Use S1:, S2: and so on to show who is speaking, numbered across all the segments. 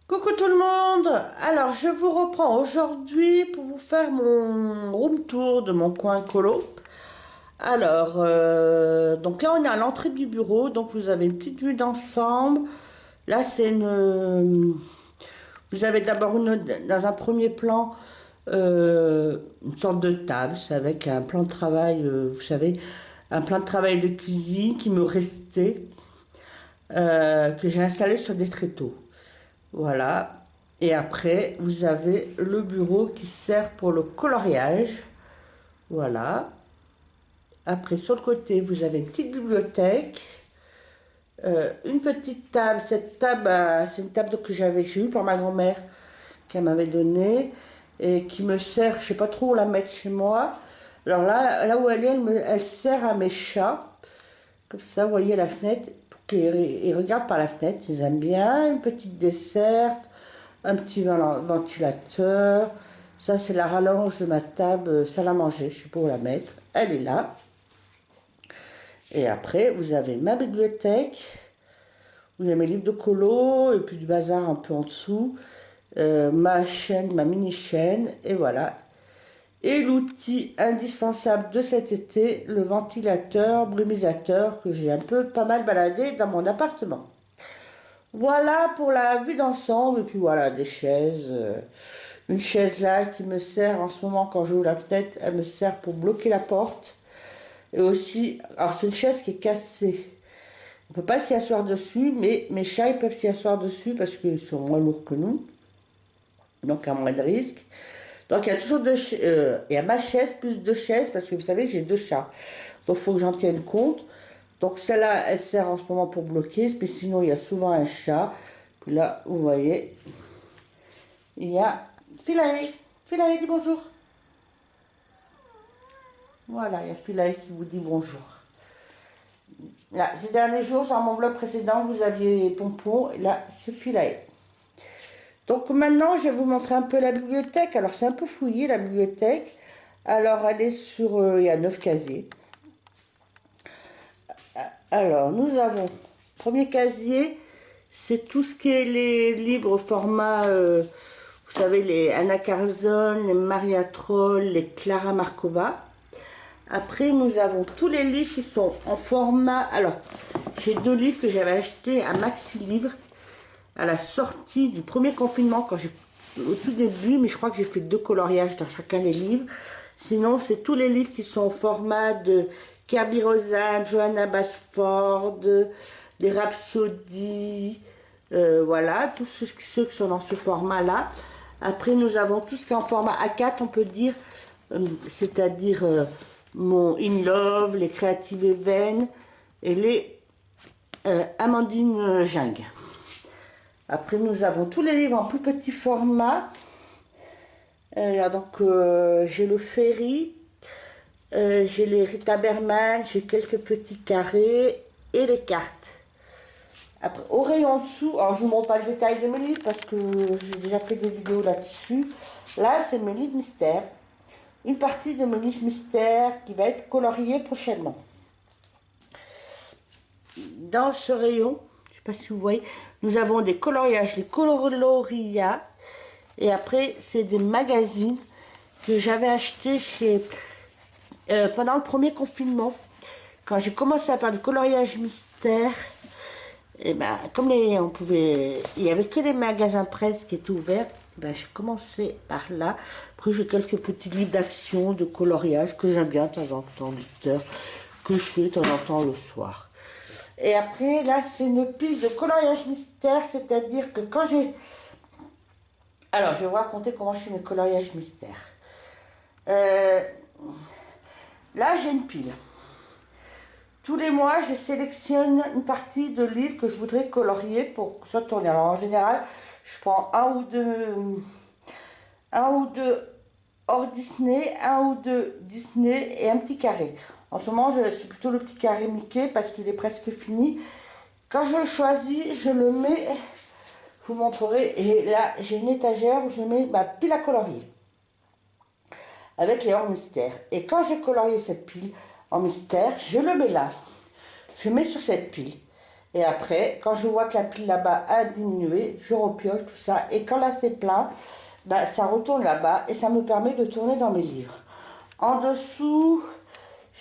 S1: Coucou tout le monde! Alors je vous reprends aujourd'hui pour vous faire mon room tour de mon coin colo. Alors, donc là on est à l'entrée du bureau, donc vous avez une petite vue d'ensemble. Là c'est vous avez d'abord dans un premier plan une sorte de table, c'est avec un plan de travail, vous savez, un plan de travail de cuisine qui me restait, que j'ai installé sur des tréteaux. Voilà. Et après, vous avez le bureau qui sert pour le coloriage. Voilà. Après, sur le côté, vous avez une petite bibliothèque. Une petite table. Cette table, c'est une table que j'ai eue par ma grand-mère, qu'elle m'avait donnée, et qui me sert, je sais pas trop où la mettre chez moi. Alors là où elle est, elle sert à mes chats. Comme ça, vous voyez la fenêtre, pour qu'ils regardent par la fenêtre. Ils aiment bien. Une petite dessert, un petit ventilateur. Ça, c'est la rallonge de ma table salle à manger. Je ne sais pas où la mettre. Elle est là. Et après, vous avez ma bibliothèque, où il y a mes livres de colo, et puis du bazar un peu en dessous. Ma chaîne, ma mini-chaîne, et voilà. Et l'outil indispensable de cet été, le ventilateur brumisateur que j'ai un peu pas mal baladé dans mon appartement. Voilà pour la vue d'ensemble, et puis voilà, des chaises. Une chaise là qui me sert en ce moment quand j'ouvre la fenêtre, elle me sert pour bloquer la porte. Et aussi, alors c'est une chaise qui est cassée. On ne peut pas s'y asseoir dessus, mais mes chats ils peuvent s'y asseoir dessus parce qu'ils sont moins lourds que nous, donc à moins de risques. Donc il y a toujours il y a ma chaise plus deux chaises parce que vous savez j'ai deux chats. Donc il faut que j'en tienne compte. Donc celle-là, elle sert en ce moment pour bloquer, mais sinon il y a souvent un chat. Puis là, vous voyez, il y a Philae. Philae, dis bonjour. Voilà, il y a Philae qui vous dit bonjour. Là, ces derniers jours, sur mon vlog précédent, vous aviez Pompon, et là, c'est Philae. Donc maintenant, je vais vous montrer un peu la bibliothèque. Alors, c'est un peu fouillé, la bibliothèque. Alors, elle est sur... il y a 9 casiers. Alors, nous avons... Premier casier, c'est tout ce qui est les livres au format... vous savez, les Anna Karzon, les Maria Troll, les Clara Markova. Après, nous avons tous les livres qui sont en format... Alors, j'ai deux livres que j'avais achetés à Maxi Livre à la sortie du premier confinement, au tout début, mais je crois que j'ai fait 2 coloriages dans chacun des livres. Sinon, c'est tous les livres qui sont au format de Kirby Rosanne, Johanna Basford, les Rhapsodies, voilà, tous ceux qui sont dans ce format-là. Après, nous avons tout ce qui est en format A4, on peut dire, c'est-à-dire mon In Love, les Creative Even et les Amandine Jung. Après, nous avons tous les livres en plus petit format. Donc, j'ai le Ferry, j'ai les Rita Berman, j'ai quelques petits carrés et les cartes. Après, au rayon en dessous, alors je ne vous montre pas le détail de mes livres parce que j'ai déjà fait des vidéos là-dessus. Là, c'est mes livres mystères. Une partie de mes livres mystères qui va être coloriée prochainement. Dans ce rayon, je ne sais pas si vous voyez, nous avons des coloriages, les Coloria. Et après, c'est des magazines que j'avais achetés pendant le premier confinement. Quand j'ai commencé à faire du coloriage mystère, et ben, comme il n'y avait que les magasins presse qui étaient ouverts, ben, j'ai commencé par là. Après, j'ai quelques petits livres d'action, de coloriage que j'aime bien de temps en temps, que je fais de temps en temps le soir. Et après, là, c'est une pile de coloriage mystère, c'est-à-dire que quand j'ai... Alors, je vais vous raconter comment je fais mes coloriages mystères. Là, j'ai une pile. Tous les mois, je sélectionne une partie de livres que je voudrais colorier pour que ce soit tourné. Alors en général, je prends un ou deux hors Disney, un ou deux Disney et un petit carré. En ce moment, c'est plutôt le petit carré Mickey parce qu'il est presque fini. Quand je le choisis, je le mets, je vous montrerai, et là j'ai une étagère où je mets ma pile à colorier avec les hors mystères. Et quand j'ai colorié cette pile en mystère, je le mets là. Je mets sur cette pile. Et après, quand je vois que la pile là-bas a diminué, je repioche tout ça. Et quand là c'est plein, bah, ça retourne là-bas et ça me permet de tourner dans mes livres. En dessous,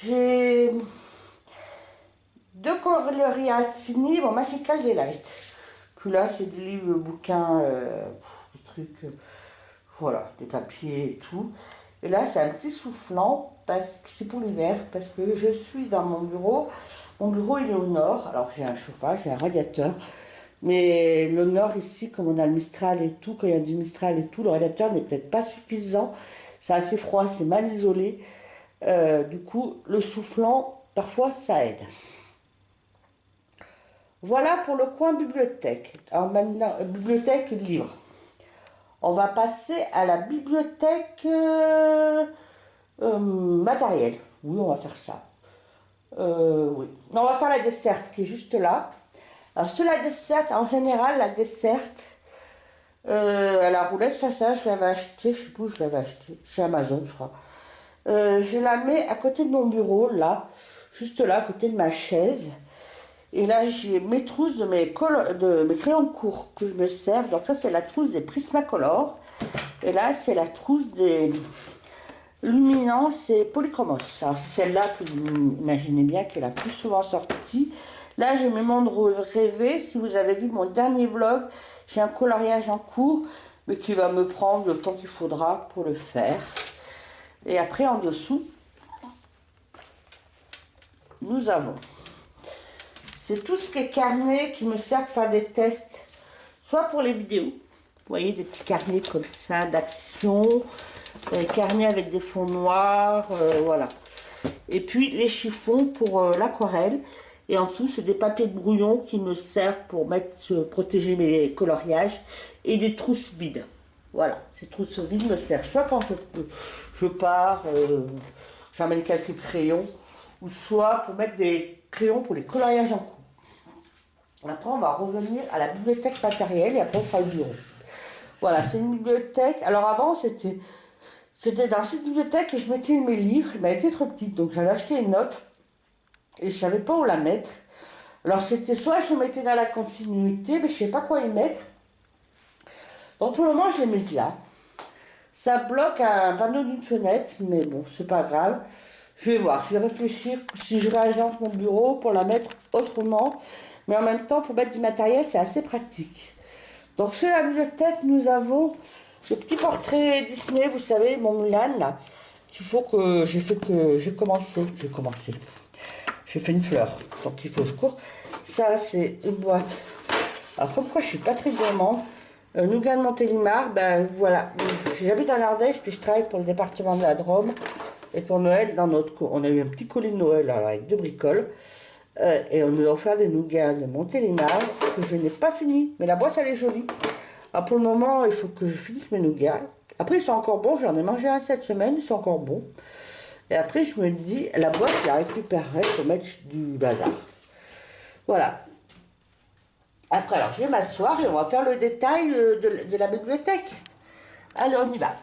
S1: j'ai deux coloriages finis, mon Magical Delight. Puis là, c'est des livres, bouquins, des trucs, voilà, des papiers et tout. Et là, c'est un petit soufflant, parce que c'est pour l'hiver, parce que je suis dans mon bureau. Mon bureau, il est au nord, alors j'ai un chauffage, j'ai un radiateur. Mais le nord ici, comme on a le Mistral et tout, quand il y a du Mistral et tout, le radiateur n'est peut-être pas suffisant. C'est assez froid, c'est mal isolé. Du coup, le soufflant, parfois, ça aide. Voilà pour le coin bibliothèque. Alors maintenant, bibliothèque, livre. On va passer à la bibliothèque matérielle. Oui, on va faire ça. Oui. Non, on va faire la desserte qui est juste là. Alors sur la desserte, en général, la desserte, à la roulette, ça, je l'avais acheté, je sais plus où je l'avais acheté, chez Amazon, je crois. Je la mets à côté de mon bureau, là, juste là, à côté de ma chaise. Et là, j'ai mes trousses de mes crayons de cours que je me sers. Donc ça, c'est la trousse des Prismacolor. Et là, c'est la trousse des Luminance et Polychromos. Alors c'est celle-là que vous imaginez bien qui est la plus souvent sortie. Là, j'ai mes mondes rêvés. Si vous avez vu mon dernier vlog, j'ai un coloriage en cours, mais qui va me prendre le temps qu'il faudra pour le faire. Et après, en dessous, nous avons... C'est tout ce qui est carnet qui me sert pour faire des tests, soit pour les vidéos. Vous voyez, des petits carnets comme ça, d'action, carnets avec des fonds noirs, voilà. Et puis les chiffons pour l'aquarelle. Et en dessous, c'est des papiers de brouillon qui me servent pour protéger mes coloriages et des trousses vides. Voilà, ces trousses vides me servent soit quand je pars, j'emmène quelques crayons, ou soit pour mettre des crayons pour les coloriages en cours. Après, on va revenir à la bibliothèque matérielle et après, on fera le bureau. Voilà, c'est une bibliothèque. Alors avant, c'était dans cette bibliothèque que je mettais mes livres, mais elle était trop petite, donc j'allais acheter une note et je ne savais pas où la mettre. Alors c'était soit je le mettais dans la continuité, mais je ne sais pas quoi y mettre. Donc pour le moment, je l'ai mise là. Ça bloque un panneau d'une fenêtre, mais bon, c'est pas grave. Je vais voir, je vais réfléchir si je réagence mon bureau pour la mettre autrement. Mais en même temps, pour mettre du matériel, c'est assez pratique. Donc sur la bibliothèque, nous avons le petit portrait Disney, vous savez, mon Mulan, là, qu'il faut que j'ai commencé. J'ai fait une fleur, donc il faut que je cours. Ça, c'est une boîte. Alors comme quoi, je suis pas très gourmand. Nougat de Montélimar, ben voilà. J'habite en Ardèche, puis je travaille pour le département de la Drôme. Et pour Noël, on a eu un petit colis de Noël alors, avec 2 bricoles. Et on nous a offert des nougats de Montélimar que je n'ai pas fini. Mais la boîte, elle est jolie. Alors pour le moment, il faut que je finisse mes nougats. Après, ils sont encore bons. J'en ai mangé un cette semaine. Ils sont encore bons. Et après, je me dis, la boîte, je la récupérerai pour mettre du bazar. Voilà. Après, alors, je vais m'asseoir et on va faire le détail de la bibliothèque. Allez, on y va.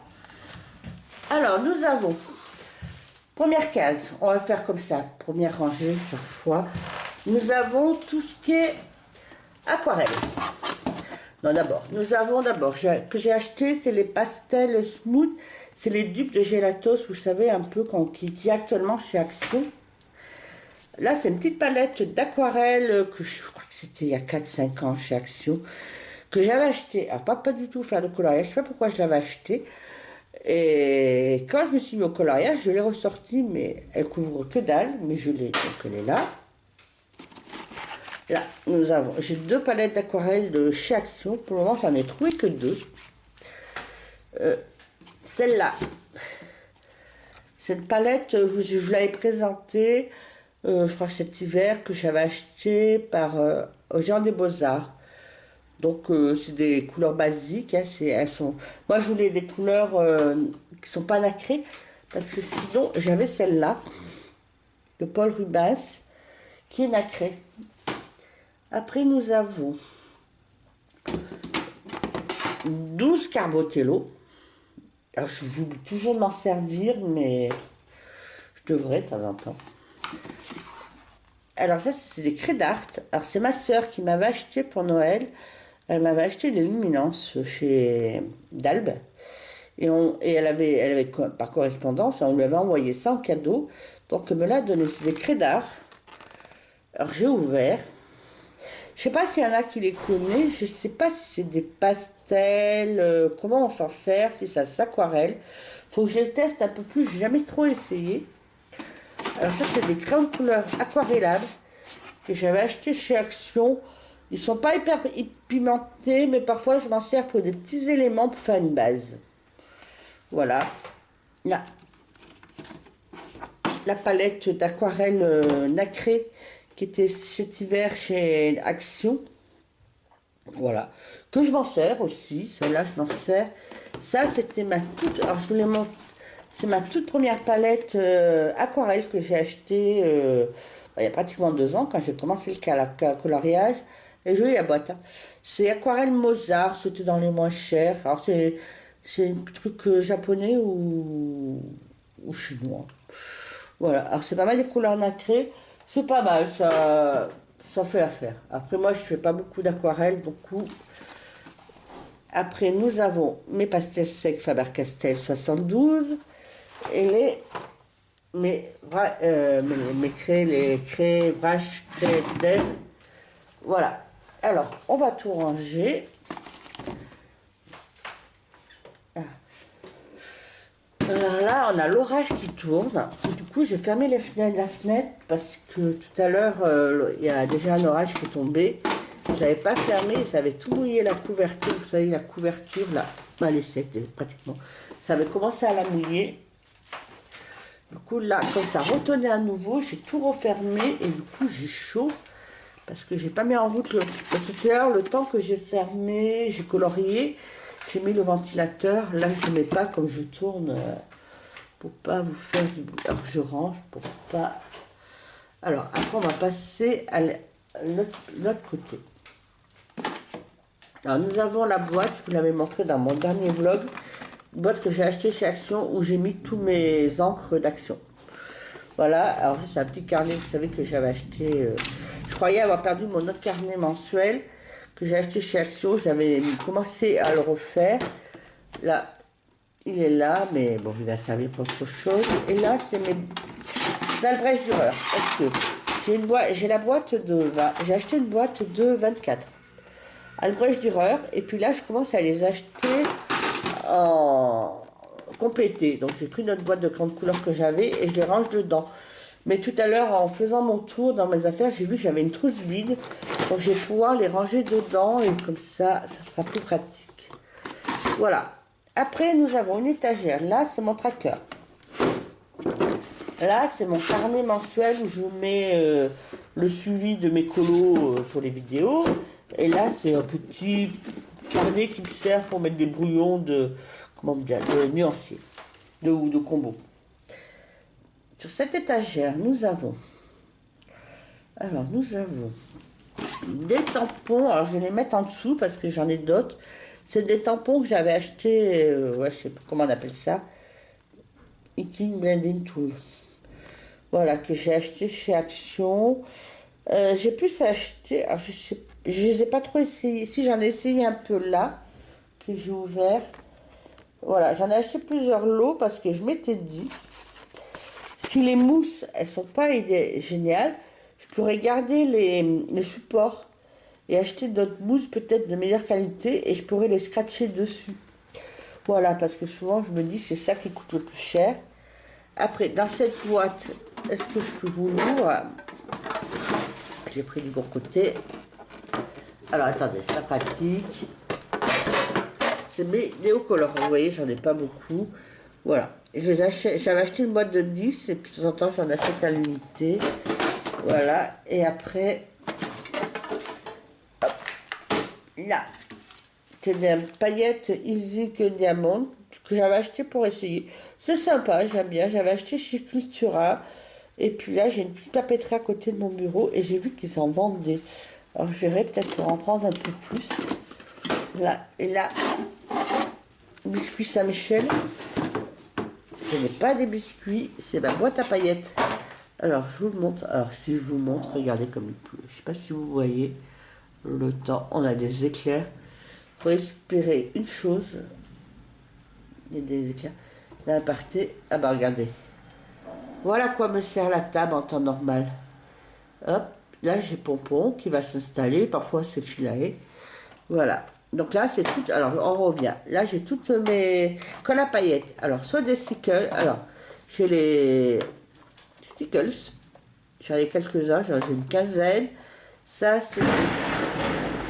S1: Alors, nous avons... Première case, on va faire comme ça, première rangée chaque fois. Nous avons tout ce qui est aquarelle. Non, nous avons que j'ai acheté, c'est les pastels smooth. C'est les dupes de Gelatos, vous savez, un peu qui est actuellement chez Action. Là, c'est une petite palette d'aquarelle que je crois que c'était il y a 4-5 ans chez Action, que j'avais acheté. Alors, pas du tout faire de coloriage, je ne sais pas pourquoi je l'avais acheté. Et quand je me suis mis au coloriage, je l'ai ressortie, mais elle couvre que dalle, mais je l'ai, donc elle est là. Là, j'ai 2 palettes d'aquarelle de chez Action. Pour le moment, j'en ai trouvé que 2. Celle-là, cette palette, je l'avais présentée je crois que cet hiver, que j'avais acheté par au Géant des Beaux-Arts. Donc c'est des couleurs basiques, hein, elles sont... Moi je voulais des couleurs qui sont pas nacrées, parce que sinon j'avais celle-là, de Paul Rubens, qui est nacrée. Après nous avons 12 Carbotello. Alors je voulais toujours m'en servir, mais je devrais de temps en temps. Alors ça c'est des craies d'art. Alors c'est ma sœur qui m'avait acheté pour Noël. Elle m'avait acheté des luminances chez Dalbe. Et elle avait par correspondance, on lui avait envoyé ça en cadeau. Donc elle me l'a donné. C'est des craies d'art. Alors j'ai ouvert. Je sais pas s'il y en a qui les connaissent. Je sais pas si c'est des pastels. Comment on s'en sert. Si ça s'aquarelle. Faut que je les teste un peu plus. J'ai jamais trop essayé. Alors ça c'est des crayons de couleur aquarellables que j'avais acheté chez Action. Ils sont pas hyper pimentés, mais parfois je m'en sers pour des petits éléments pour faire une base. Voilà. Là, la palette d'aquarelle nacrée qui était cet hiver chez Action. Voilà. Que je m'en sers aussi. Celle-là, je m'en sers. Ça, c'était ma toute... Alors, je vous les montre. C'est ma toute première palette aquarelle que j'ai achetée il y a pratiquement 2 ans, quand j'ai commencé le coloriage. Et jolie la boîte. Hein. C'est Aquarelle Mozart, c'était dans les moins chers. Alors, c'est un truc japonais ou chinois. Voilà. Alors, c'est pas mal les couleurs nacrées. C'est pas mal, ça fait l'affaire. Après, moi, je fais pas beaucoup d'aquarelle, beaucoup. Après, nous avons mes pastels secs Faber-Castell 72 et mes craies, les craies, braches, craies d'elle. Voilà. Alors, on va tout ranger. Alors là, on a l'orage qui tourne. Et du coup, j'ai fermé la fenêtre parce que tout à l'heure, il y a déjà un orage qui est tombé. Je n'avais pas fermé, ça avait tout mouillé la couverture. Vous savez, la couverture, là, elle est sec pratiquement. Ça avait commencé à la mouiller. Du coup, là, quand ça retenait à nouveau, j'ai tout refermé et du coup, j'ai chaud. Parce que j'ai pas mis en route tout à l'heure, le temps que j'ai fermé, j'ai colorié, j'ai mis le ventilateur. Là, je ne mets pas comme je tourne pour pas vous faire du bruit. Alors, je range pour pas. Alors, après, on va passer à l'autre côté. Alors, nous avons la boîte, je vous l'avais montré dans mon dernier vlog. Une boîte que j'ai achetée chez Action où j'ai mis tous mes encres d'Action. Voilà, alors c'est un petit carnet, vous savez, que j'avais acheté. Je croyais avoir perdu mon autre carnet mensuel que j'ai acheté chez Action. J'avais commencé à le refaire. Là, il est là, mais bon, il va servir pour autre chose. Et là, c'est mes Albrecht Dürer. Parce que j'ai la boîte de... J'ai acheté une boîte de 24. Albrecht Dürer. Et puis là, je commence à les acheter en complété. Donc j'ai pris notre boîte de grandes couleurs que j'avais et je les range dedans. Mais tout à l'heure, en faisant mon tour dans mes affaires, j'ai vu que j'avais une trousse vide. Donc je vais pouvoir les ranger dedans et comme ça sera plus pratique. Voilà. Après, nous avons une étagère. Là, c'est mon tracker. Là, c'est mon carnet mensuel où je mets le suivi de mes colos pour les vidéos. Et là, c'est un petit carnet qui me sert pour mettre des brouillons de nuanciers ou de combos. Sur cette étagère, nous avons des tampons. Alors, je vais les mettre en dessous parce que j'en ai d'autres. C'est des tampons que j'avais achetés, ouais, je sais pas comment on appelle ça, Heating Blending Tool. Voilà, que j'ai acheté chez Action. J'ai pu s'acheter, alors je les ai pas trop essayés. Si, j'en ai essayé un peu là, que j'ai ouvert. Voilà, j'en ai acheté plusieurs lots parce que je m'étais dit, si les mousses, elles sont pas géniales, je pourrais garder les supports et acheter d'autres mousses peut-être de meilleure qualité et je pourrais les scratcher dessus. Voilà, parce que souvent je me dis c'est ça qui coûte le plus cher. Après, dans cette boîte, est-ce que je peux vous l'ouvrir? J'ai pris du bon côté. Alors attendez, c'est pas pratique. C'est mes néocolores, vous voyez, j'en ai pas beaucoup. Voilà, j'avais acheté une boîte de 10 et puis de temps en temps j'en achète à l'unité. Voilà, et après, hop, là, c'est des paillettes Easy que Diamond que j'avais acheté pour essayer. C'est sympa, j'aime bien. J'avais acheté chez Cultura. Et puis là, j'ai une petite papeterie à côté de mon bureau et j'ai vu qu'ils en vendaient. Alors, je verrai peut-être pour en prendre un peu plus. Là, et là, biscuits Saint-Michel. Ce n'est pas des biscuits, c'est ma boîte à paillettes. Alors, je vous le montre. Alors, si je vous montre, regardez comme il pleut. Je ne sais pas si vous voyez le temps. On a des éclairs. Il faut espérer une chose. Il y a des éclairs. Là, partez. Ah bah, regardez. Voilà quoi me sert la table en temps normal. Hop, là, j'ai Pompon qui va s'installer. Parfois, c'est Philae. Voilà. Donc là, c'est tout. Alors, on revient. Là, j'ai toutes mes colles à paillettes. Alors, soit des stickers. Alors, j'ai les stickers. J'en ai quelques-uns. J'en ai une quinzaine. Ça, c'est.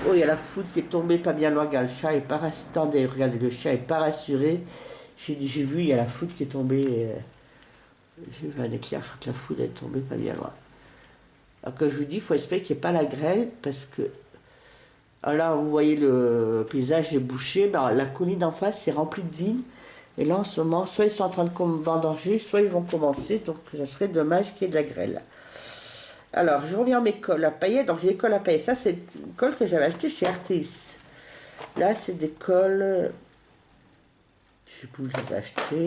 S1: Oh, il y a la foudre qui est tombée pas bien loin. Regarde, le chat est pas rassuré. Attendez, regardez, le chat est pas rassuré. J'ai vu, il y a la foudre qui est tombée. J'ai vu un éclair. Je crois que la foudre est tombée pas bien loin. Alors, comme je vous dis, il faut espérer qu'il n'y ait pas la grêle parce que. Alors là, vous voyez le paysage est bouché, mais la colline d'en face est remplie de vignes. Et là, en ce moment, soit ils sont en train de vendanger, soit ils vont commencer. Donc, ça serait dommage qu'il y ait de la grêle. Alors, je reviens à mes colles à paillettes. Donc, j'ai des colles à paillettes. Ça, c'est une colle que j'avais achetée chez RTX. Là, c'est des colles. Je sais plus où j'avais acheté.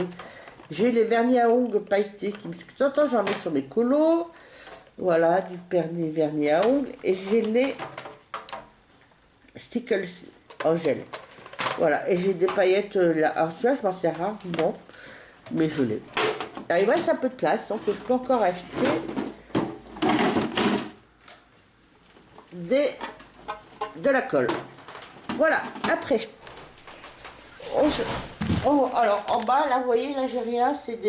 S1: J'ai les vernis à ongles pailletés qui me. De temps en temps, j'en mets sur mes colos. Voilà, du vernis à ongles. Et j'ai les stickers en gel. Voilà, et j'ai des paillettes là. Alors celui-là, je m'en sers rarement, mais je l'ai. Alors il me reste un peu de place, donc je peux encore acheter de la colle. Voilà, après, alors en bas, là, vous voyez, là, j'ai rien, c'est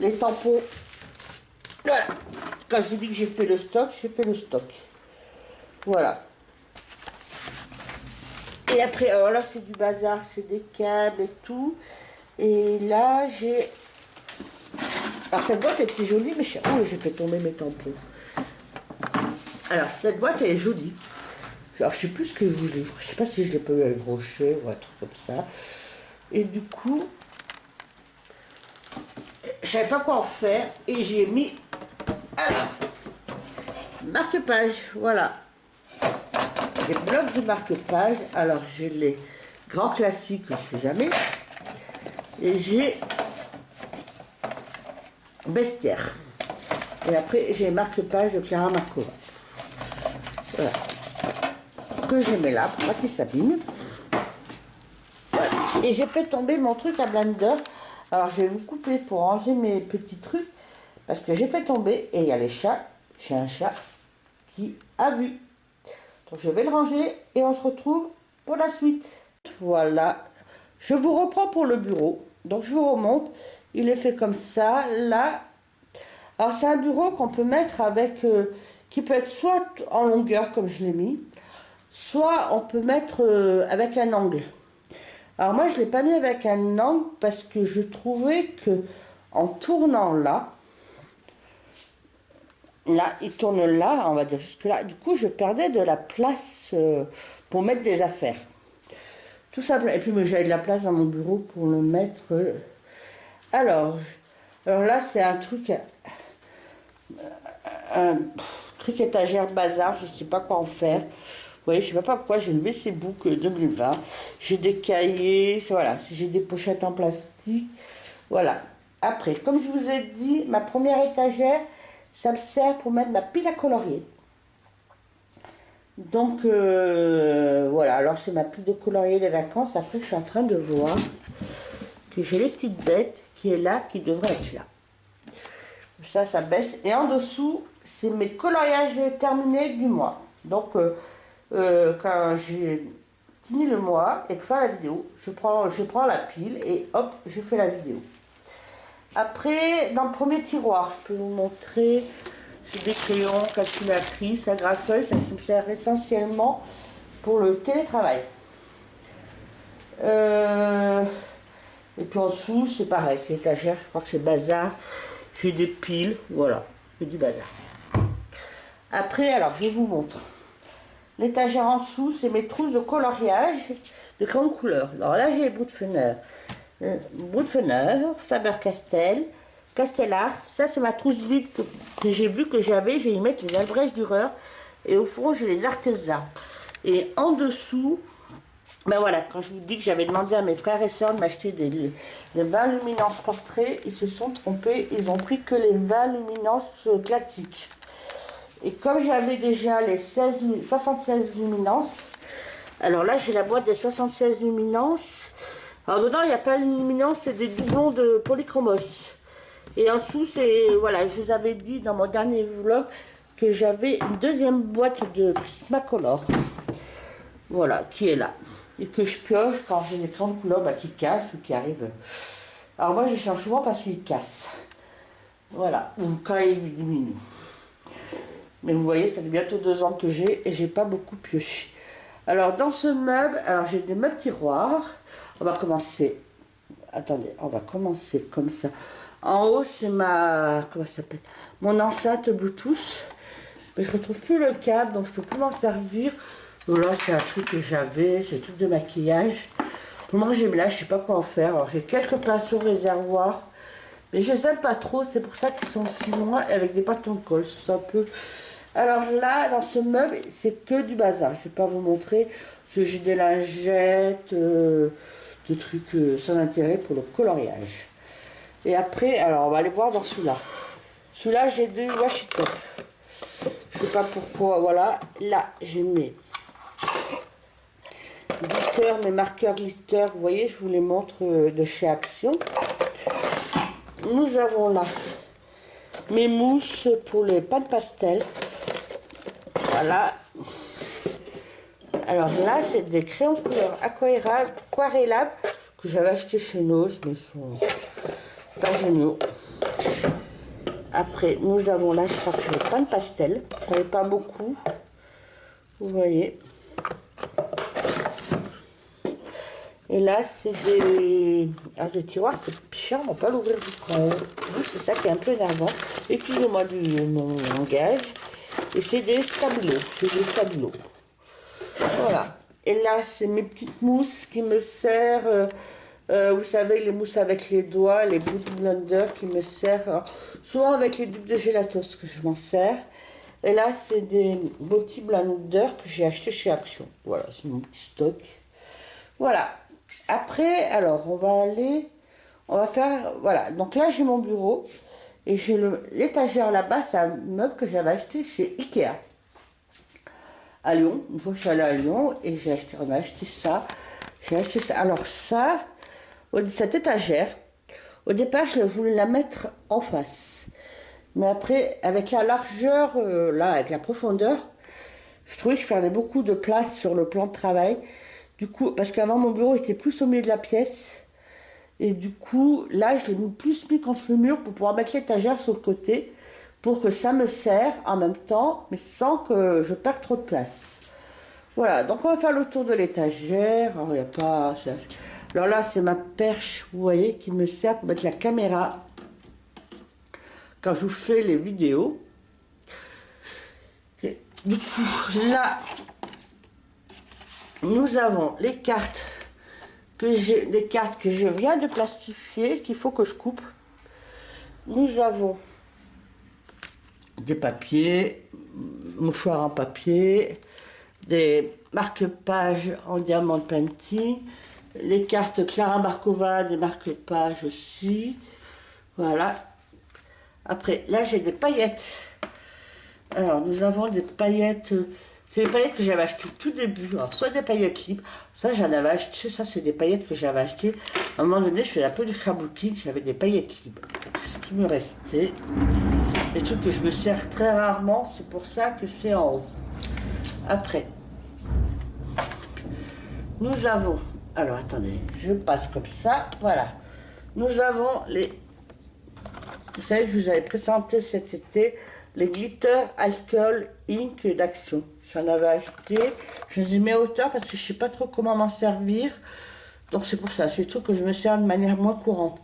S1: les tampons. Voilà, quand je vous dis que j'ai fait le stock, j'ai fait le stock. Voilà. Et après, alors là, c'est du bazar, c'est des câbles et tout. Et là, j'ai... Alors, cette boîte était jolie, mais oh, j'ai fait tomber mes tampons. Alors, cette boîte, elle est jolie. Alors, je sais plus ce que je voulais. Je sais pas si je l'ai pas eu à le brochet ou un truc comme ça. Et du coup, je savais pas quoi en faire. Et j'ai mis... Alors, marque-page, voilà. Les blocs de marque-page. Alors, j'ai les grands classiques que je ne fais jamais. Et j'ai Bestiaire. Et après, j'ai marque-page de Clara Markova. Voilà. Que je mets là pour pas qu'il s'abîme. Voilà. Et j'ai fait tomber mon truc à blender. Alors, je vais vous couper pour ranger mes petits trucs. Parce que j'ai fait tomber. Et il y a les chats. J'ai un chat qui a vu. Donc je vais le ranger et on se retrouve pour la suite. Voilà, je vous reprends pour le bureau. Donc je vous remonte, il est fait comme ça, là. Alors c'est un bureau qu'on peut mettre avec, qui peut être soit en longueur comme je l'ai mis, soit on peut mettre avec un angle. Alors moi je ne l'ai pas mis avec un angle parce que je trouvais que en tournant là, il tourne là, on va dire jusque là. Du coup, je perdais de la place pour mettre des affaires. Tout simplement. Et puis, j'avais de la place dans mon bureau pour le mettre. Alors là, c'est un truc étagère bazar. Je ne sais pas quoi en faire. Vous voyez, je ne sais pas pourquoi j'ai le WC Book 2020. J'ai des cahiers, voilà. J'ai des pochettes en plastique. Voilà. Après, comme je vous ai dit, ma première étagère, ça me sert pour mettre ma pile à colorier. Donc voilà, alors c'est ma pile de colorier des vacances. Après, je suis en train de voir que j'ai les petites bêtes qui est là, qui devrait être là. Ça baisse. Et en dessous, c'est mes coloriages terminés du mois. Donc quand j'ai fini le mois et pour faire la vidéo, je prends la pile et hop, je fais la vidéo. Après, dans le premier tiroir, je peux vous montrer, c'est des crayons, calculatrices, agrafeuille, ça me sert essentiellement pour le télétravail. Et puis en dessous, c'est pareil, c'est étagère, je crois que c'est bazar. J'ai des piles, voilà, j'ai du bazar. Après, alors, je vous montre. L'étagère en dessous, c'est mes trousses de coloriage de grandes couleurs. Alors là, j'ai Brutfener, Faber-Castell, Castellart. Ça, c'est ma trousse vide que j'ai vu que j'avais. Je vais y mettre les Albrecht Dürer. Et au fond, j'ai les Arteza. Et en dessous, ben voilà, quand je vous dis que j'avais demandé à mes frères et sœurs de m'acheter des 20 luminances portraits, ils se sont trompés. Ils ont pris que les 20 luminances classiques. Et comme j'avais déjà les 76 luminances, alors là, j'ai la boîte des 76 luminances. Alors dedans, il n'y a pas de luminance, c'est des doublons de polychromos. Et en dessous, c'est, voilà, je vous avais dit dans mon dernier vlog que j'avais une deuxième boîte de Prismacolor. Voilà, qui est là. Et que je pioche quand j'ai des crayons de couleur qui cassent ou qui arrivent. Alors moi, je change souvent parce qu'ils cassent. Voilà, ou quand ils diminuent. Mais vous voyez, ça fait bientôt 2 ans que j'ai et j'ai pas beaucoup pioché. Alors dans ce meuble, alors j'ai des meubles tiroirs. On va commencer. Attendez, on va commencer comme ça. En haut, c'est comment ça s'appelle? Mon enceinte Bluetooth. Mais je retrouve plus le câble, donc je peux plus m'en servir. Donc là, c'est un truc que j'avais, c'est un truc de maquillage. Pour moi, j'ai là, je sais pas quoi en faire. Alors j'ai quelques pinceaux réservoirs. Mais je les aime pas trop, c'est pour ça qu'ils sont si loin avec des bâtons de colle. C'est un peu. Alors là, dans ce meuble, c'est que du bazar. Je ne vais pas vous montrer, parce que j'ai des lingettes, des trucs sans intérêt pour le coloriage. Et après, alors on va aller voir dans celui-là. Celui-là, j'ai deux washi tape. Je ne sais pas pourquoi, voilà. Là, j'ai mes glitter, mes marqueurs glitter. Vous voyez, je vous les montre de chez Action. Nous avons là mes mousses pour les pâtes pastel. Voilà. Alors là, c'est des crayons de couleur aquarellables que j'avais acheté chez Nose, mais ils sont pas géniaux. Après, nous avons là, je crois que c'est le pain de pastel. J'en avais pas beaucoup. Vous voyez. Et là, c'est des... Alors, le tiroir, c'est chiant, on va pas l'ouvrir jusqu'en haut. C'est ça qui est un peu énervant. Excusez-moi du mon langage. Et c'est des stabilos. C'est des stabilos. Voilà. Et là, c'est mes petites mousses qui me servent. Vous savez, les mousses avec les doigts, les Beauty Blender qui me servent. Souvent avec les dupes de Gelatos que je m'en sers. Et là, c'est des Beauty Blender que j'ai acheté chez Action. Voilà, c'est mon petit stock. Voilà. Après, alors, on va faire, voilà. Donc là, j'ai mon bureau et j'ai l'étagère là-bas, c'est un meuble que j'avais acheté chez Ikea à Lyon. Une fois, je suis allée à Lyon et on a acheté ça. J'ai acheté ça. Alors ça, cette étagère, au départ, je voulais la mettre en face. Mais après, avec la largeur, là, avec la profondeur, je trouvais que je perdais beaucoup de place sur le plan de travail. Du coup, parce qu'avant mon bureau était plus au milieu de la pièce. Et du coup, là, je l'ai plus mis contre le mur pour pouvoir mettre l'étagère sur le côté. Pour que ça me serre en même temps, mais sans que je perde trop de place. Voilà, donc on va faire le tour de l'étagère. Alors, il y a pas... Alors là, c'est ma perche, vous voyez, qui me sert pour mettre la caméra quand je vous fais les vidéos. Et du coup, là... Nous avons les cartes des cartes que je viens de plastifier, qu'il faut que je coupe. Nous avons des papiers, mouchoirs en papier, des marque-pages en diamant painting, les cartes Clara Markova, des marque-pages aussi. Voilà. Après, là j'ai des paillettes. Alors, nous avons des paillettes. C'est des paillettes que j'avais achetées au tout début. Alors, soit des paillettes libres, ça j'en avais acheté, ça c'est des paillettes que j'avais achetées. À un moment donné, je faisais un peu du crabouki, j'avais des paillettes libres. C'est ce qui me restait. Les trucs que je me sers très rarement, c'est pour ça que c'est en haut. Après, nous avons, alors attendez, je passe comme ça, voilà. Nous avons les, vous savez que je vous avais présenté cet été, les glitter alcool ink d'Action. J'en avais acheté, je les ai mis à hauteur parce que je ne sais pas trop comment m'en servir. Donc c'est pour ça, c'est tout que je me sers de manière moins courante.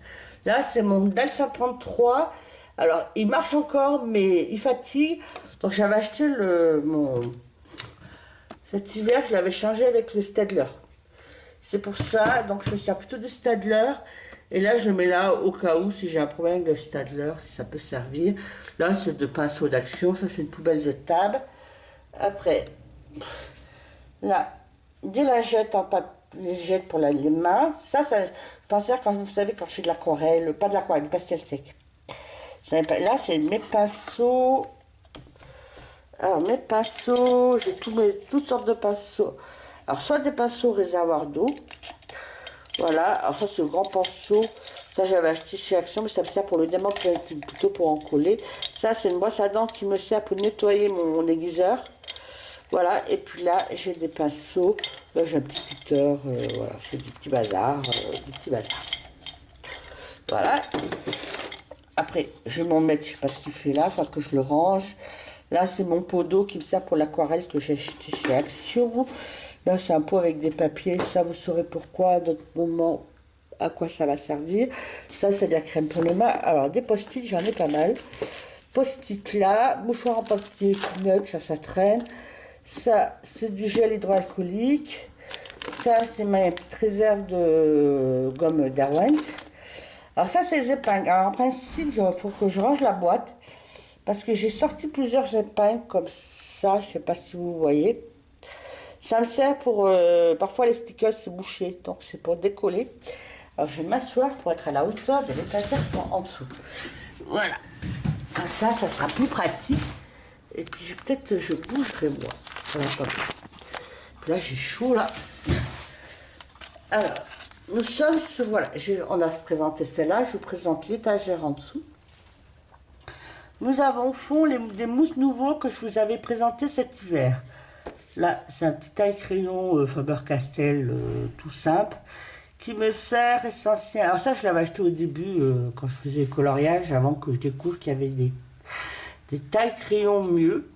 S1: Là, c'est mon DAL 133. Alors, il marche encore, mais il fatigue. Donc j'avais acheté cet hiver, je l'avais changé avec le Staedtler. C'est pour ça, donc je me sers plutôt du Staedtler. Et là, je le mets là au cas où, si j'ai un problème avec le Staedtler, si ça peut servir. Là, c'est deux pinceaux d'action, ça c'est une poubelle de table. Après, là, des lingettes en papier, lingettes pour les mains. Ça, je pensais quand vous savez, quand je fais de l'aquarelle, pas de l'aquarelle, du pastel sec. Là, c'est mes pinceaux. Alors, mes pinceaux, j'ai toutes sortes de pinceaux. Alors, soit des pinceaux réservoir d'eau. Voilà, alors ça, c'est le grand pinceau. Ça, j'avais acheté chez Action, mais ça me sert pour le diamant, plutôt pour en coller. Ça, c'est une brosse à dents qui me sert pour nettoyer mon aiguiseur. Voilà, et puis là, j'ai des pinceaux. Là, j'ai un petit cutter. Voilà, c'est du petit bazar. Du petit bazar. Voilà. Après, je vais m'en mettre, je sais pas ce qu'il fait là, il faut que je le range. Là, c'est mon pot d'eau qui me sert pour l'aquarelle que j'ai acheté chez Action. Là, c'est un pot avec des papiers. Ça, vous saurez pourquoi, à d'autres moments, à quoi ça va servir. Ça, c'est de la crème pour les mains. Alors, des post-it, j'en ai pas mal. Post-it là, mouchoir en papier Kleenex, ça traîne. Ça, c'est du gel hydroalcoolique. Ça, c'est ma petite réserve de gomme Derwent. Alors ça, c'est les épingles. Alors en principe, il faut que je range la boîte. Parce que j'ai sorti plusieurs épingles comme ça. Je ne sais pas si vous voyez. Ça me sert pour... parfois, les stickers, c'est bouché. Donc, c'est pour décoller. Alors, je vais m'asseoir pour être à la hauteur de l'étagère en dessous. Voilà. Comme ça sera plus pratique. Et puis, peut-être, je bougerai moi. Voilà, attendez. Là, j'ai chaud, là. Alors... Nous sommes sur, voilà, on a présenté celle-là, je vous présente l'étagère en dessous. Nous avons au fond des mousses nouveaux que je vous avais présentés cet hiver. Là, c'est un petit taille-crayon Faber-Castell tout simple qui me sert essentiellement. Alors ça, je l'avais acheté au début quand je faisais le coloriage, avant que je découvre qu'il y avait des taille-crayons mieux,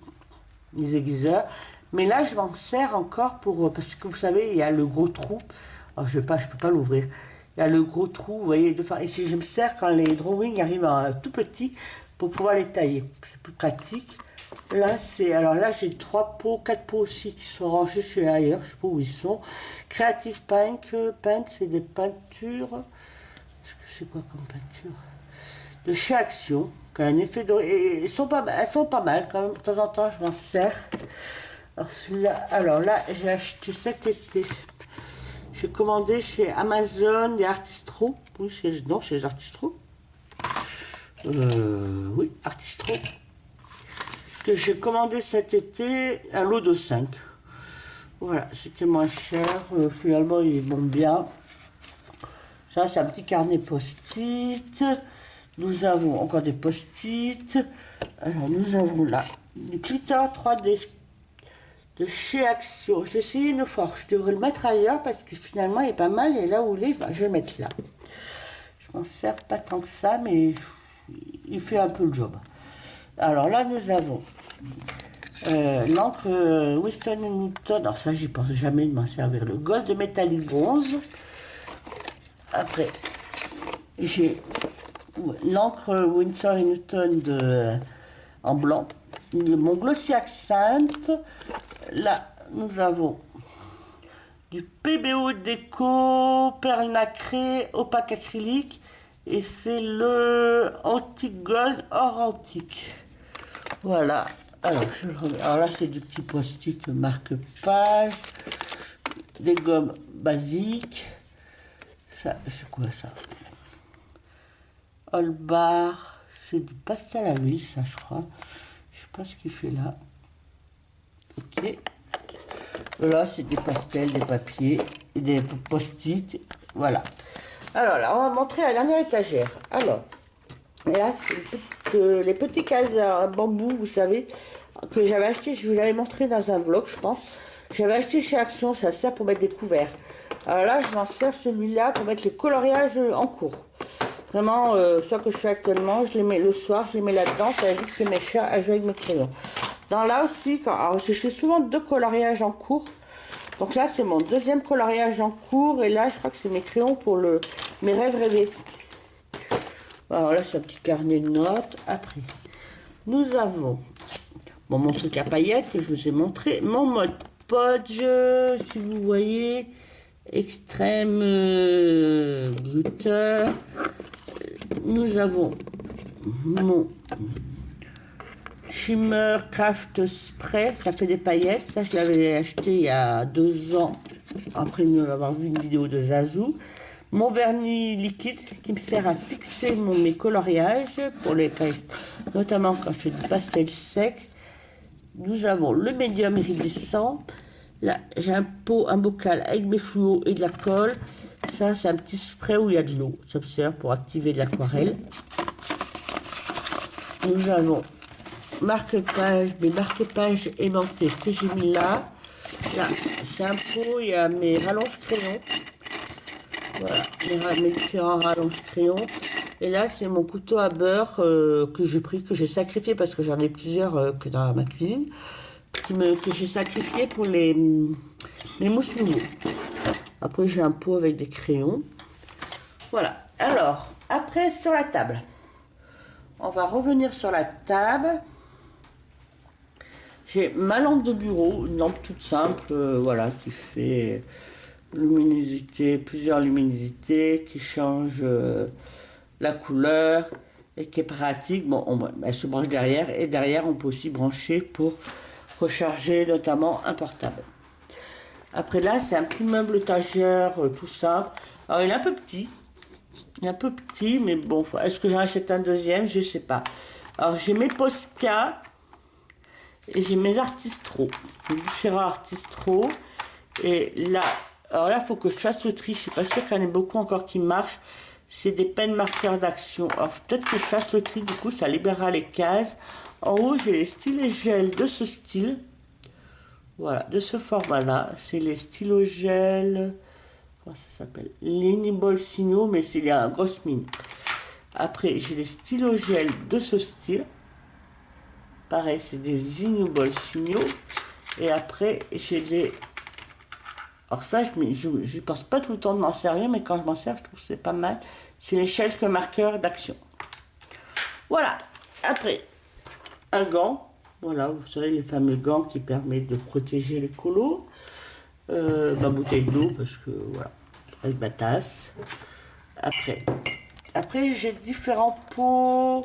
S1: des aiguiseurs. Mais là, je m'en sers encore pour, parce que vous savez, il y a le gros trou. Alors, je peux pas l'ouvrir. Il y a le gros trou, vous voyez, et si je me sers quand les drawings arrivent à tout petit pour pouvoir les tailler. C'est plus pratique. Là, alors là, j'ai 3 pots, 4 pots aussi qui sont rangés chez ailleurs, je sais pas où ils sont. Creative Paint, c'est des peintures. C'est quoi comme peinture? De chez Action, qui a un effet de. Et elles sont pas mal quand même, de temps en temps, je m'en sers. Alors celui-là, alors là, j'ai acheté cet été. J'ai commandé chez Amazon des Artistro. Oui, chez les Artistro. Oui, Artistro. Que j'ai commandé cet été un lot de 5. Voilà, c'était moins cher. Finalement, il est bon bien. Ça, c'est un petit carnet post-it. Nous avons encore des post-it. Alors, nous avons là du glitter 3D. De chez Action. Je l'ai essayé une fois. Je devrais le mettre ailleurs parce que finalement il est pas mal. Et là où il est, je vais le mettre là. Je m'en sers pas tant que ça, mais il fait un peu le job. Alors là, nous avons l'encre Winston & Newton. Alors ça, j'y pense jamais de m'en servir. Le Gold Metallic Bronze. Après, j'ai l'encre Winston & Newton en blanc. Mon Glossy Accent. Là, nous avons du PBO Déco, perle nacrée, opaque acrylique. Et c'est le Antique Gold or antique. Voilà. Alors là, c'est des petits post-it marque-page. Des gommes basiques. Ça, c'est quoi ça? Holbar. C'est du pastel à l'huile, ça, je crois. Je sais pas ce qu'il fait là. Ok. Là, c'est des pastels, des papiers, des post-it. Voilà. Alors là, on va montrer la dernière étagère. Alors, là, c'est les petits casers en bambou, vous savez, que j'avais acheté. Je vous l'avais montré dans un vlog, je pense. J'avais acheté chez Action, ça sert pour mettre des couverts. Alors là, je m'en sers celui-là pour mettre les coloriages en cours. Vraiment, soit que je fais actuellement, je les mets le soir, je les mets là-dedans, ça évite que mes chats aient joué avec mes crayons. Dans là aussi, alors je fais souvent 2 coloriages en cours. Donc là, c'est mon deuxième coloriage en cours. Et là, je crois que c'est mes crayons pour mes rêves rêvés. Alors là, c'est un petit carnet de notes. Après, nous avons Bon, mon truc à paillettes que je vous ai montré. Mon mode Podge, si vous voyez. Extrême glitter. Nous avons mon Shimmer Craft Spray. Ça fait des paillettes. Ça, je l'avais acheté il y a 2 ans. Après avoir vu une vidéo de Zazou. Mon vernis liquide qui me sert à fixer mes coloriages, notamment quand je fais du pastel sec. Nous avons le médium iridescent. Là, j'ai un bocal avec mes fluos et de la colle. Ça, c'est un petit spray où il y a de l'eau. Ça me sert pour activer de l'aquarelle. Nous avons marque-page, mes marque-pages aimantés que j'ai mis là. Là, c'est un pot, il y a mes rallonges crayons. Voilà, mes différents rallonges crayons. Et là, c'est mon couteau à beurre que j'ai pris, que j'ai sacrifié parce que j'en ai plusieurs que dans ma cuisine. Que j'ai sacrifié pour les mousses nouveaux. Après, j'ai un pot avec des crayons. Voilà. Alors, après, sur la table. On va revenir sur la table. J'ai ma lampe de bureau, une lampe toute simple, voilà, qui fait luminosité, plusieurs luminosités, qui change la couleur et qui est pratique. Bon, elle se branche derrière et derrière, on peut aussi brancher pour recharger notamment un portable. Après là, c'est un petit meuble étagère tout simple. Alors, il est un peu petit. Il est un peu petit, mais bon, est-ce que j'en achète un deuxième? Je sais pas. Alors, j'ai mes Posca et j'ai mes Artistro. Mes différents Artistro. Et là, alors là, il faut que je fasse le tri. Je suis pas sûre qu'il y en ait beaucoup encore qui marchent. C'est des pennes marqueurs d'action. Alors, peut-être que je fasse le tri, du coup, ça libérera les cases. En haut, j'ai les stylets gel de ce style. Voilà, de ce format-là. C'est les stylos gel. Comment ça s'appelle? Liniball Signo, mais c'est la grosse mine. Après, j'ai les stylos gel de ce style. Pareil, c'est des Liniball Signo. Et après, j'ai des... Alors ça, je ne pense pas tout le temps de m'en servir, mais quand je m'en sers, je trouve que c'est pas mal. C'est les Shelk marqueurs d'action. Voilà. Après, un gant. Voilà, vous savez, les fameux gants qui permettent de protéger les colos. Ma bouteille d'eau, parce que voilà, avec ma tasse. Après j'ai différents pots.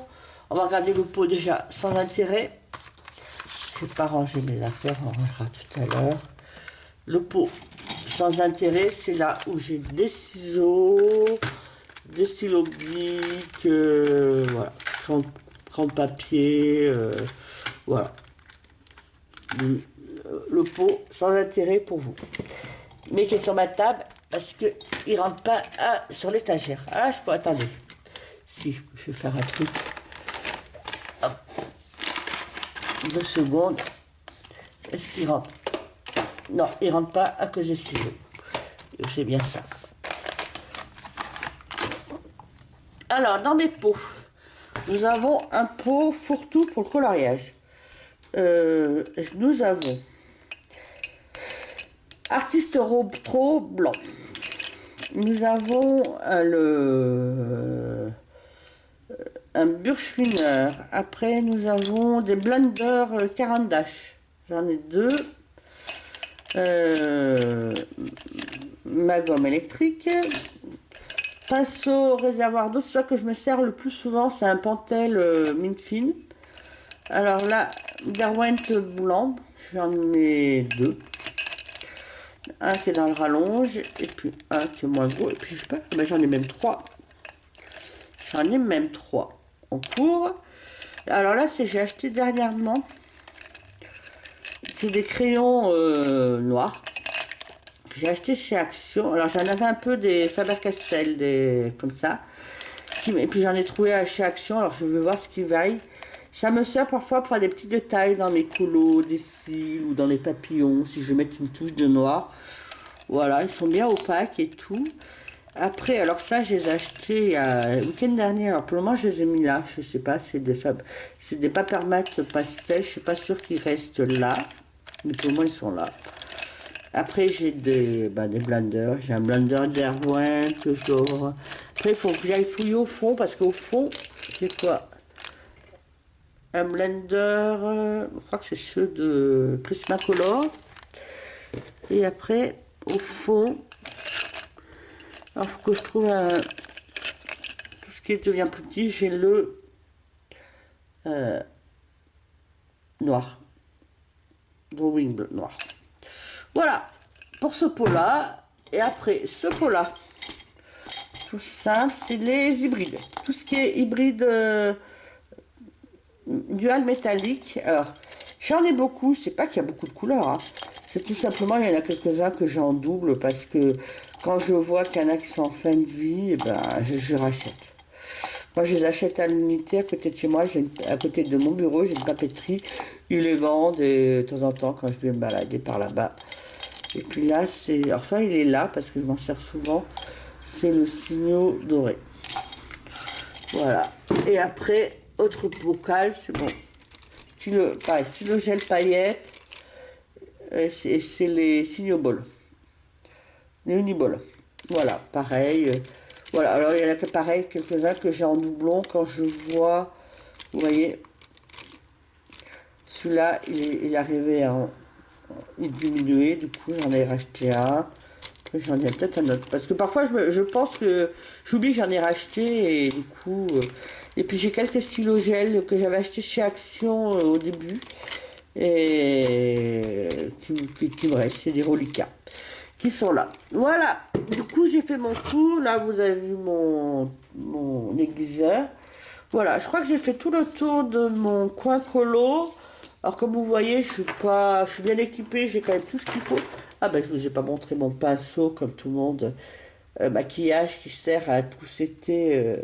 S1: On va regarder le pot déjà sans intérêt. Je vais pas ranger mes affaires, on rangera tout à l'heure. Le pot sans intérêt, c'est là où j'ai des ciseaux, des stylos bic, voilà, crayon de papier, voilà. Le pot sans intérêt pour vous. Mais qui est sur ma table parce qu'il ne rentre pas sur l'étagère. Ah, je peux attendre. Si, je vais faire un truc. Hop. 2 secondes. Est-ce qu'il rentre? Non, il ne rentre pas à cause des ciseaux. C'est bien ça. Alors, dans mes pots, nous avons un pot fourre-tout pour le coloriage. Nous avons Artiste Retro blanc. Nous avons un Burschwiner. Après, nous avons des blenders Caran d'Ache. J'en ai 2. Ma gomme électrique. Pinceau réservoir d'eau. Celui que je me sers le plus souvent, c'est un Pentel mine fine. Alors là, Derwent blanc. J'en ai 2. Un qui est dans le rallonge et puis un qui est moins gros. Et puis je sais pas, mais j'en ai même 3. J'en ai même 3 en cours. Alors là, j'ai acheté dernièrement. C'est des crayons noirs. J'ai acheté chez Action. Alors j'en avais un peu des Faber-Castell, comme ça. Et puis j'en ai trouvé chez Action. Alors je veux voir ce qu'ils vaillent. Ça me sert parfois pour faire des petits détails dans mes colos, des cils ou dans les papillons, si je veux mettre une touche de noir. Voilà, ils sont bien opaques et tout. Après, alors ça, je les ai achetés le week-end dernier. Alors pour le moment, je les ai mis là. Je sais pas, c'est des Papermat pastel. Je suis pas sûre qu'ils restent là. Mais pour le moment, ils sont là. Après, j'ai des blenders. J'ai un blender Derwent que j'ouvre. Après, il faut que j'aille fouiller au fond, parce qu'au fond, c'est quoi? un blender, je crois que c'est ceux de Prismacolor. Et après, au fond, alors faut que je trouve tout ce qui devient plus petit, j'ai le noir, drawing bleu noir. Voilà, pour ce pot-là. Et après, ce pot-là, tout simple, c'est les hybrides. Tout ce qui est hybride dual métallique. Alors, j'en ai beaucoup, c'est pas qu'il y a beaucoup de couleurs, hein. C'est tout simplement, il y en a quelques-uns que j'ai en double parce que quand je vois qu'il y en a qui sont en fin de vie, eh ben, je rachète. Moi, je les achète à l'unité à côté de chez moi, à côté de mon bureau, j'ai une papeterie. Ils les vendent et de temps en temps, quand je vais me balader par là-bas. Et puis là, c'est. Enfin, il est là parce que je m'en sers souvent. C'est le signaux doré. Voilà. Et après, autre bocal, c'est bon. Pareil, stylo gel paillettes. C'est les signaux ball. Les uniballs. Voilà, pareil. Voilà, alors il y en a que pareil, quelques-uns que j'ai en doublon quand je vois. Vous voyez, celui-là, il est arrivé en. Il diminuait, du coup, j'en ai racheté un. Après, j'en ai peut-être un autre. Parce que parfois, je pense que j'oublie que j'en ai racheté et du coup. Et puis, j'ai quelques stylos gel que j'avais acheté chez Action au début et qui me restent. C'est des reliquats qui sont là. Voilà. Du coup, j'ai fait mon tour. Là, vous avez vu mon aiguiseur. Voilà, je crois que j'ai fait tout le tour de mon coin colo. Alors comme vous voyez, je suis bien équipée, j'ai quand même tout ce qu'il faut. Ah ben je vous ai pas montré mon pinceau comme tout le monde, maquillage qui sert à pousseter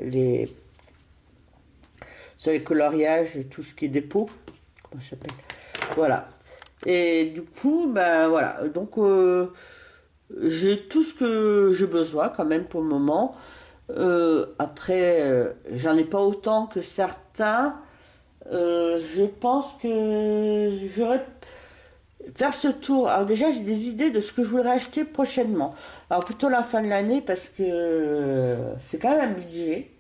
S1: sur les coloriages, tout ce qui est dépôt. Comment ça s'appelle? Voilà. Et du coup, ben voilà. Donc j'ai tout ce que j'ai besoin quand même pour le moment. Après, j'en ai pas autant que certains. Je pense que j'aurais faire ce tour. Alors déjà, j'ai des idées de ce que je voudrais acheter prochainement. Alors plutôt la fin de l'année parce que c'est quand même un budget.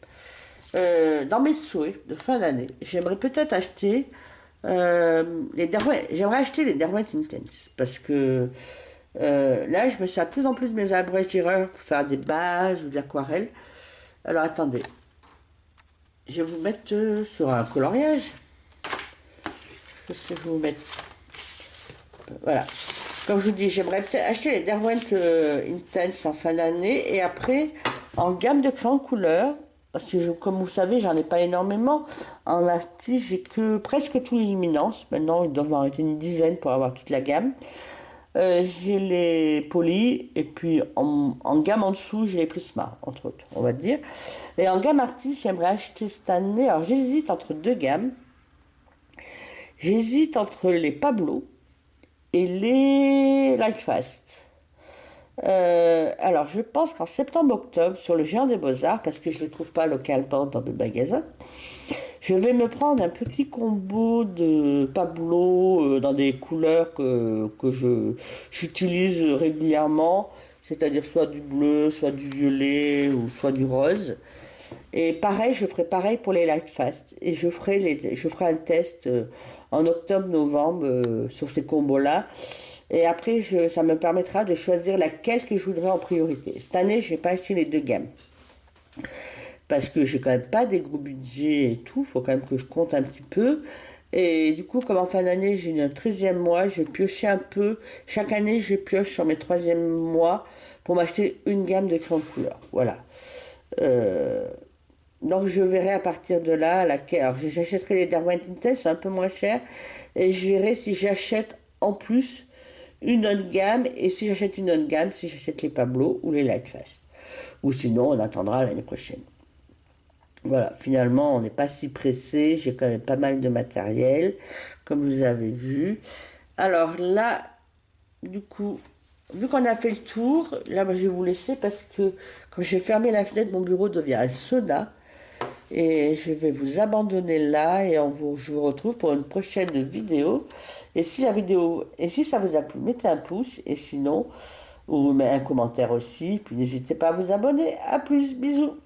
S1: Dans mes souhaits de fin d'année, j'aimerais peut-être acheter j'aimerais acheter les Derwent Intense parce que là, je me sers de plus en plus de mes abrèges d'erreur pour faire des bases ou de l'aquarelle. Alors attendez, je vais vous mettre sur un coloriage. Qu'est-ce que je vais vous mettre? Voilà. Comme je vous dis, j'aimerais peut-être acheter les Derwent Intense en fin d'année et après en gamme de crayons couleur. Parce que comme vous savez, j'en ai pas énormément. En artiste, j'ai que presque tous les luminances. Maintenant, il doit m'en arrêter une dizaine pour avoir toute la gamme. J'ai les polis et puis en gamme en dessous, j'ai les Prisma, entre autres, on va dire. Et en gamme artiste, j'aimerais acheter cette année. Alors, j'hésite entre deux gammes. J'hésite entre les Pablo et les Lightfast. Alors, je pense qu'en septembre-octobre, sur le Géant des Beaux-Arts, parce que je ne les trouve pas localement dans mes magasins, je vais me prendre un petit combo de Pablo dans des couleurs que j'utilise régulièrement, c'est-à-dire soit du bleu, soit du violet ou soit du rose. Et pareil, je ferai pareil pour les Lightfast. Et je ferai un test en octobre-novembre sur ces combos-là. Et après, ça me permettra de choisir laquelle que je voudrais en priorité. Cette année, je n'ai pas acheté les deux gammes. Parce que j'ai quand même pas des gros budgets et tout. Il faut quand même que je compte un petit peu. Et du coup, comme en fin d'année, j'ai un 13e mois, je vais piocher un peu. Chaque année, je pioche sur mes 3e mois pour m'acheter une gamme de crayons de couleur. Voilà. Donc je verrai à partir de là laquelle. Alors j'achèterai les Derwent Intense, c'est un peu moins cher. Et je verrai si j'achète en plus une autre gamme. Et si j'achète une autre gamme, si j'achète les Pablo ou les Lightfast. Ou sinon, on attendra l'année prochaine. Voilà, finalement, on n'est pas si pressé. J'ai quand même pas mal de matériel, comme vous avez vu. Alors là, du coup, vu qu'on a fait le tour, là, je vais vous laisser parce que quand j'ai fermé la fenêtre, mon bureau devient un sauna. Et je vais vous abandonner là et je vous retrouve pour une prochaine vidéo. Et si ça vous a plu, mettez un pouce et sinon, ou mettez un commentaire aussi. Puis n'hésitez pas à vous abonner. À plus, bisous.